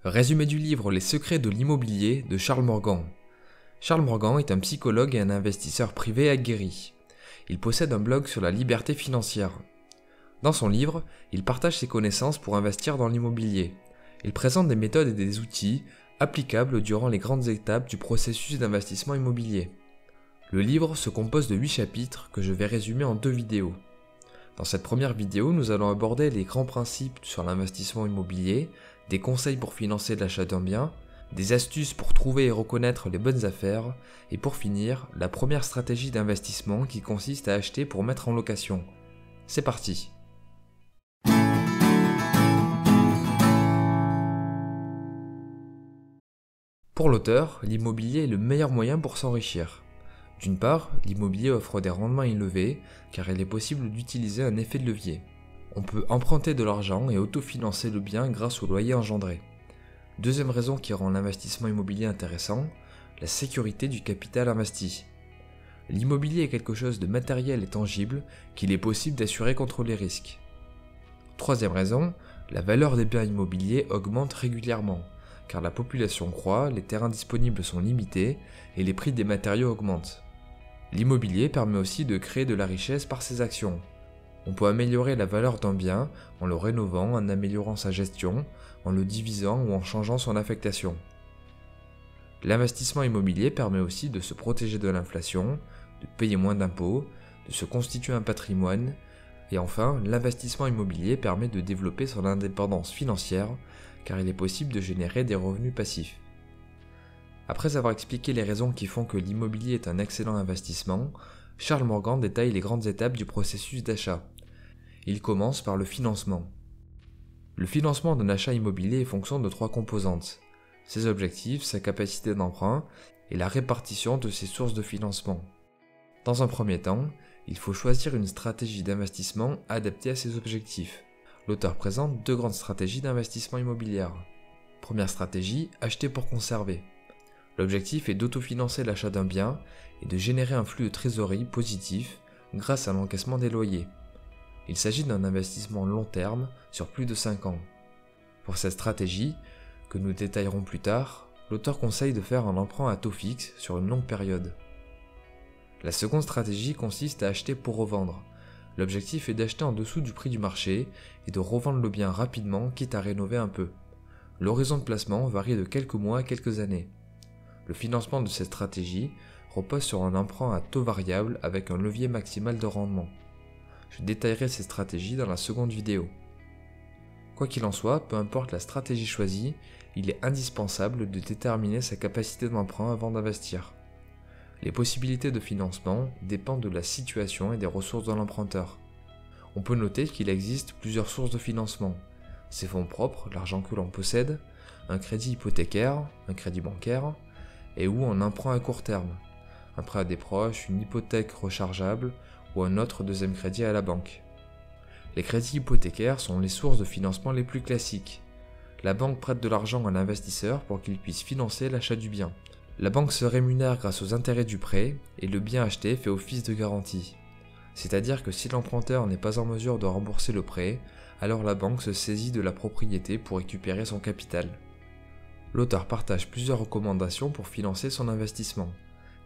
Résumé du livre Les secrets de l'immobilier de Charles Morgan. Charles Morgan est un psychologue et un investisseur privé aguerri. Il possède un blog sur la liberté financière. Dans son livre, il partage ses connaissances pour investir dans l'immobilier. Il présente des méthodes et des outils applicables durant les grandes étapes du processus d'investissement immobilier. Le livre se compose de 8 chapitres que je vais résumer en 2 vidéos. Dans cette première vidéo, nous allons aborder les grands principes sur l'investissement immobilier, des conseils pour financer l'achat d'un bien, des astuces pour trouver et reconnaître les bonnes affaires, et pour finir, la première stratégie d'investissement qui consiste à acheter pour mettre en location. C'est parti! Pour l'auteur, l'immobilier est le meilleur moyen pour s'enrichir. D'une part, l'immobilier offre des rendements élevés car il est possible d'utiliser un effet de levier. On peut emprunter de l'argent et autofinancer le bien grâce au loyer engendré. Deuxième raison qui rend l'investissement immobilier intéressant, la sécurité du capital investi. L'immobilier est quelque chose de matériel et tangible qu'il est possible d'assurer contre les risques. Troisième raison, la valeur des biens immobiliers augmente régulièrement, car la population croît, les terrains disponibles sont limités et les prix des matériaux augmentent. L'immobilier permet aussi de créer de la richesse par ses actions. On peut améliorer la valeur d'un bien en le rénovant, en améliorant sa gestion, en le divisant ou en changeant son affectation. L'investissement immobilier permet aussi de se protéger de l'inflation, de payer moins d'impôts, de se constituer un patrimoine, et enfin, l'investissement immobilier permet de développer son indépendance financière, car il est possible de générer des revenus passifs. Après avoir expliqué les raisons qui font que l'immobilier est un excellent investissement, Charles Morgan détaille les grandes étapes du processus d'achat. Il commence par le financement. Le financement d'un achat immobilier est fonction de 3 composantes: ses objectifs, sa capacité d'emprunt et la répartition de ses sources de financement. Dans un premier temps, il faut choisir une stratégie d'investissement adaptée à ses objectifs. L'auteur présente 2 grandes stratégies d'investissement immobilier. Première stratégie, acheter pour conserver. L'objectif est d'autofinancer l'achat d'un bien et de générer un flux de trésorerie positif grâce à l'encaissement des loyers. Il s'agit d'un investissement long terme sur plus de 5 ans. Pour cette stratégie, que nous détaillerons plus tard, l'auteur conseille de faire un emprunt à taux fixe sur une longue période. La seconde stratégie consiste à acheter pour revendre. L'objectif est d'acheter en dessous du prix du marché et de revendre le bien rapidement, quitte à rénover un peu. L'horizon de placement varie de quelques mois à quelques années. Le financement de cette stratégie repose sur un emprunt à taux variable avec un levier maximal de rendement. Je détaillerai ces stratégies dans la seconde vidéo. Quoi qu'il en soit, peu importe la stratégie choisie, il est indispensable de déterminer sa capacité d'emprunt avant d'investir. Les possibilités de financement dépendent de la situation et des ressources de l'emprunteur. On peut noter qu'il existe plusieurs sources de financement: ses fonds propres, l'argent que l'on possède, un crédit hypothécaire, un crédit bancaire, et ou un emprunt à court terme, un prêt à des proches, une hypothèque rechargeable ou un autre deuxième crédit à la banque. Les crédits hypothécaires sont les sources de financement les plus classiques. La banque prête de l'argent à l'investisseur pour qu'il puisse financer l'achat du bien. La banque se rémunère grâce aux intérêts du prêt et le bien acheté fait office de garantie. C'est-à-dire que si l'emprunteur n'est pas en mesure de rembourser le prêt, alors la banque se saisit de la propriété pour récupérer son capital. L'auteur partage plusieurs recommandations pour financer son investissement.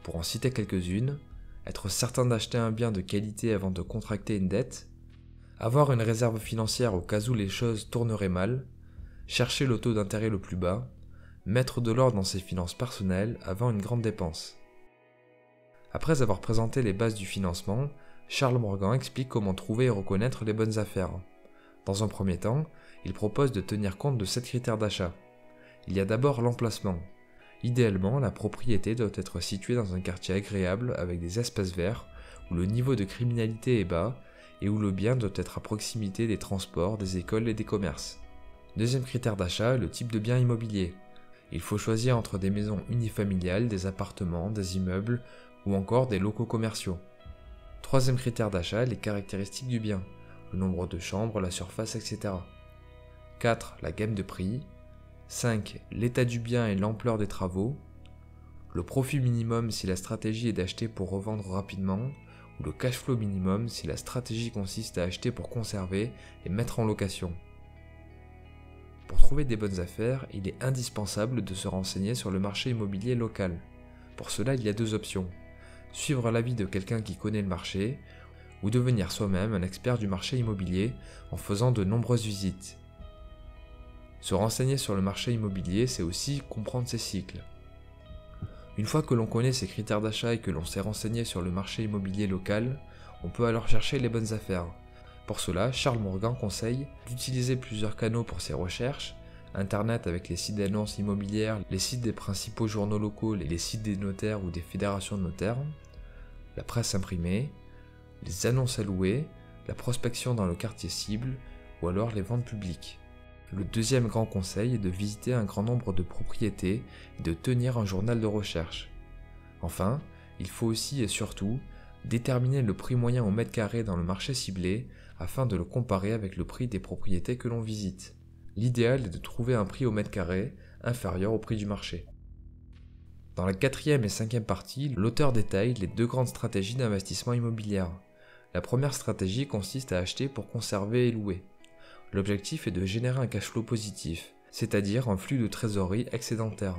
Pour en citer quelques-unes, être certain d'acheter un bien de qualité avant de contracter une dette, avoir une réserve financière au cas où les choses tourneraient mal, chercher le taux d'intérêt le plus bas, mettre de l'ordre dans ses finances personnelles avant une grande dépense. Après avoir présenté les bases du financement, Charles Morgan explique comment trouver et reconnaître les bonnes affaires. Dans un premier temps, il propose de tenir compte de 7 critères d'achat. Il y a d'abord l'emplacement. Idéalement, la propriété doit être située dans un quartier agréable avec des espaces verts, où le niveau de criminalité est bas et où le bien doit être à proximité des transports, des écoles et des commerces. Deuxième critère d'achat, le type de bien immobilier. Il faut choisir entre des maisons unifamiliales, des appartements, des immeubles ou encore des locaux commerciaux. Troisième critère d'achat, les caractéristiques du bien, le nombre de chambres, la surface, etc. 4. La gamme de prix. 5. L'état du bien et l'ampleur des travaux. Le profit minimum si la stratégie est d'acheter pour revendre rapidement, ou le cash flow minimum si la stratégie consiste à acheter pour conserver et mettre en location. Pour trouver des bonnes affaires, il est indispensable de se renseigner sur le marché immobilier local. Pour cela, il y a deux options. Suivre l'avis de quelqu'un qui connaît le marché, ou devenir soi-même un expert du marché immobilier en faisant de nombreuses visites. Se renseigner sur le marché immobilier, c'est aussi comprendre ses cycles. Une fois que l'on connaît ses critères d'achat et que l'on s'est renseigné sur le marché immobilier local, on peut alors chercher les bonnes affaires. Pour cela, Charles Morgan conseille d'utiliser plusieurs canaux pour ses recherches, Internet avec les sites d'annonces immobilières, les sites des principaux journaux locaux et les sites des notaires ou des fédérations de notaires, la presse imprimée, les annonces à louer, la prospection dans le quartier cible ou alors les ventes publiques. Le deuxième grand conseil est de visiter un grand nombre de propriétés et de tenir un journal de recherche. Enfin, il faut aussi et surtout déterminer le prix moyen au mètre carré dans le marché ciblé afin de le comparer avec le prix des propriétés que l'on visite. L'idéal est de trouver un prix au mètre carré inférieur au prix du marché. Dans la 4e et 5e partie, l'auteur détaille les deux grandes stratégies d'investissement immobilier. La première stratégie consiste à acheter pour conserver et louer. L'objectif est de générer un cash flow positif, c'est-à-dire un flux de trésorerie excédentaire.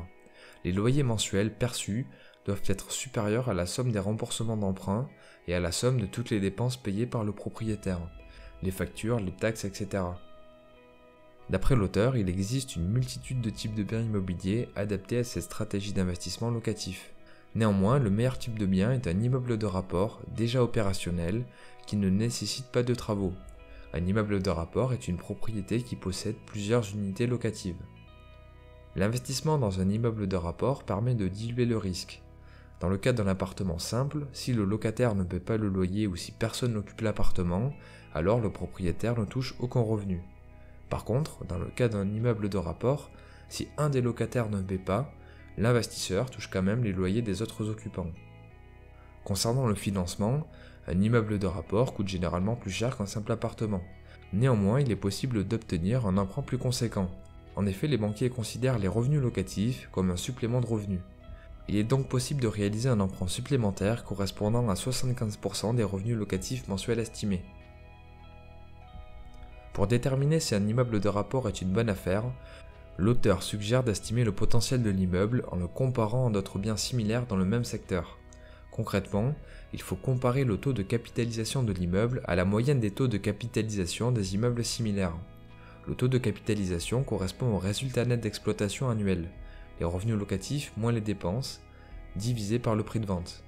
Les loyers mensuels perçus doivent être supérieurs à la somme des remboursements d'emprunts et à la somme de toutes les dépenses payées par le propriétaire, les factures, les taxes, etc. D'après l'auteur, il existe une multitude de types de biens immobiliers adaptés à cette stratégie d'investissement locatif. Néanmoins, le meilleur type de bien est un immeuble de rapport déjà opérationnel qui ne nécessite pas de travaux. Un immeuble de rapport est une propriété qui possède plusieurs unités locatives. L'investissement dans un immeuble de rapport permet de diluer le risque. Dans le cas d'un appartement simple, si le locataire ne paie pas le loyer ou si personne n'occupe l'appartement, alors le propriétaire ne touche aucun revenu. Par contre, dans le cas d'un immeuble de rapport, si un des locataires ne paie pas, l'investisseur touche quand même les loyers des autres occupants. Concernant le financement, un immeuble de rapport coûte généralement plus cher qu'un simple appartement. Néanmoins, il est possible d'obtenir un emprunt plus conséquent. En effet, les banquiers considèrent les revenus locatifs comme un supplément de revenus. Il est donc possible de réaliser un emprunt supplémentaire correspondant à 75% des revenus locatifs mensuels estimés. Pour déterminer si un immeuble de rapport est une bonne affaire, l'auteur suggère d'estimer le potentiel de l'immeuble en le comparant à d'autres biens similaires dans le même secteur. Concrètement, il faut comparer le taux de capitalisation de l'immeuble à la moyenne des taux de capitalisation des immeubles similaires. Le taux de capitalisation correspond au résultat net d'exploitation annuel, les revenus locatifs moins les dépenses, divisé par le prix de vente.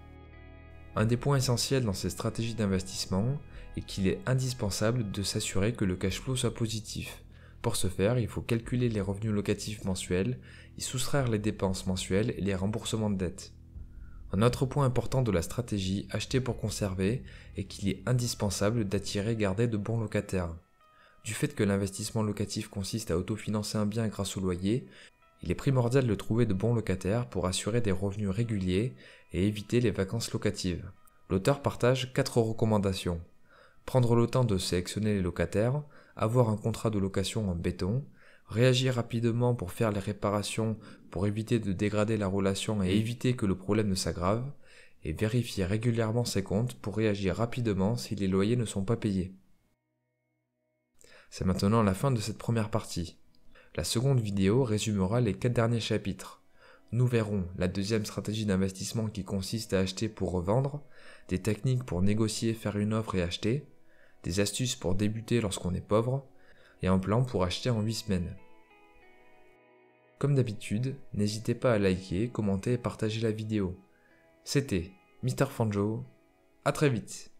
Un des points essentiels dans ces stratégies d'investissement est qu'il est indispensable de s'assurer que le cash flow soit positif. Pour ce faire, il faut calculer les revenus locatifs mensuels, y soustraire les dépenses mensuelles et les remboursements de dettes. Un autre point important de la stratégie acheter pour conserver est qu'il est indispensable d'attirer et garder de bons locataires. Du fait que l'investissement locatif consiste à autofinancer un bien grâce au loyer, il est primordial de trouver de bons locataires pour assurer des revenus réguliers et éviter les vacances locatives. L'auteur partage 4 recommandations. Prendre le temps de sélectionner les locataires, avoir un contrat de location en béton, réagir rapidement pour faire les réparations pour éviter de dégrader la relation et éviter que le problème ne s'aggrave, et vérifier régulièrement ses comptes pour réagir rapidement si les loyers ne sont pas payés. C'est maintenant la fin de cette première partie. La seconde vidéo résumera les 4 derniers chapitres. Nous verrons la deuxième stratégie d'investissement qui consiste à acheter pour revendre, des techniques pour négocier, faire une offre et acheter, des astuces pour débuter lorsqu'on est pauvre, et un plan pour acheter en 8 semaines. Comme d'habitude, n'hésitez pas à liker, commenter et partager la vidéo. C'était Mr. Fanjo, à très vite.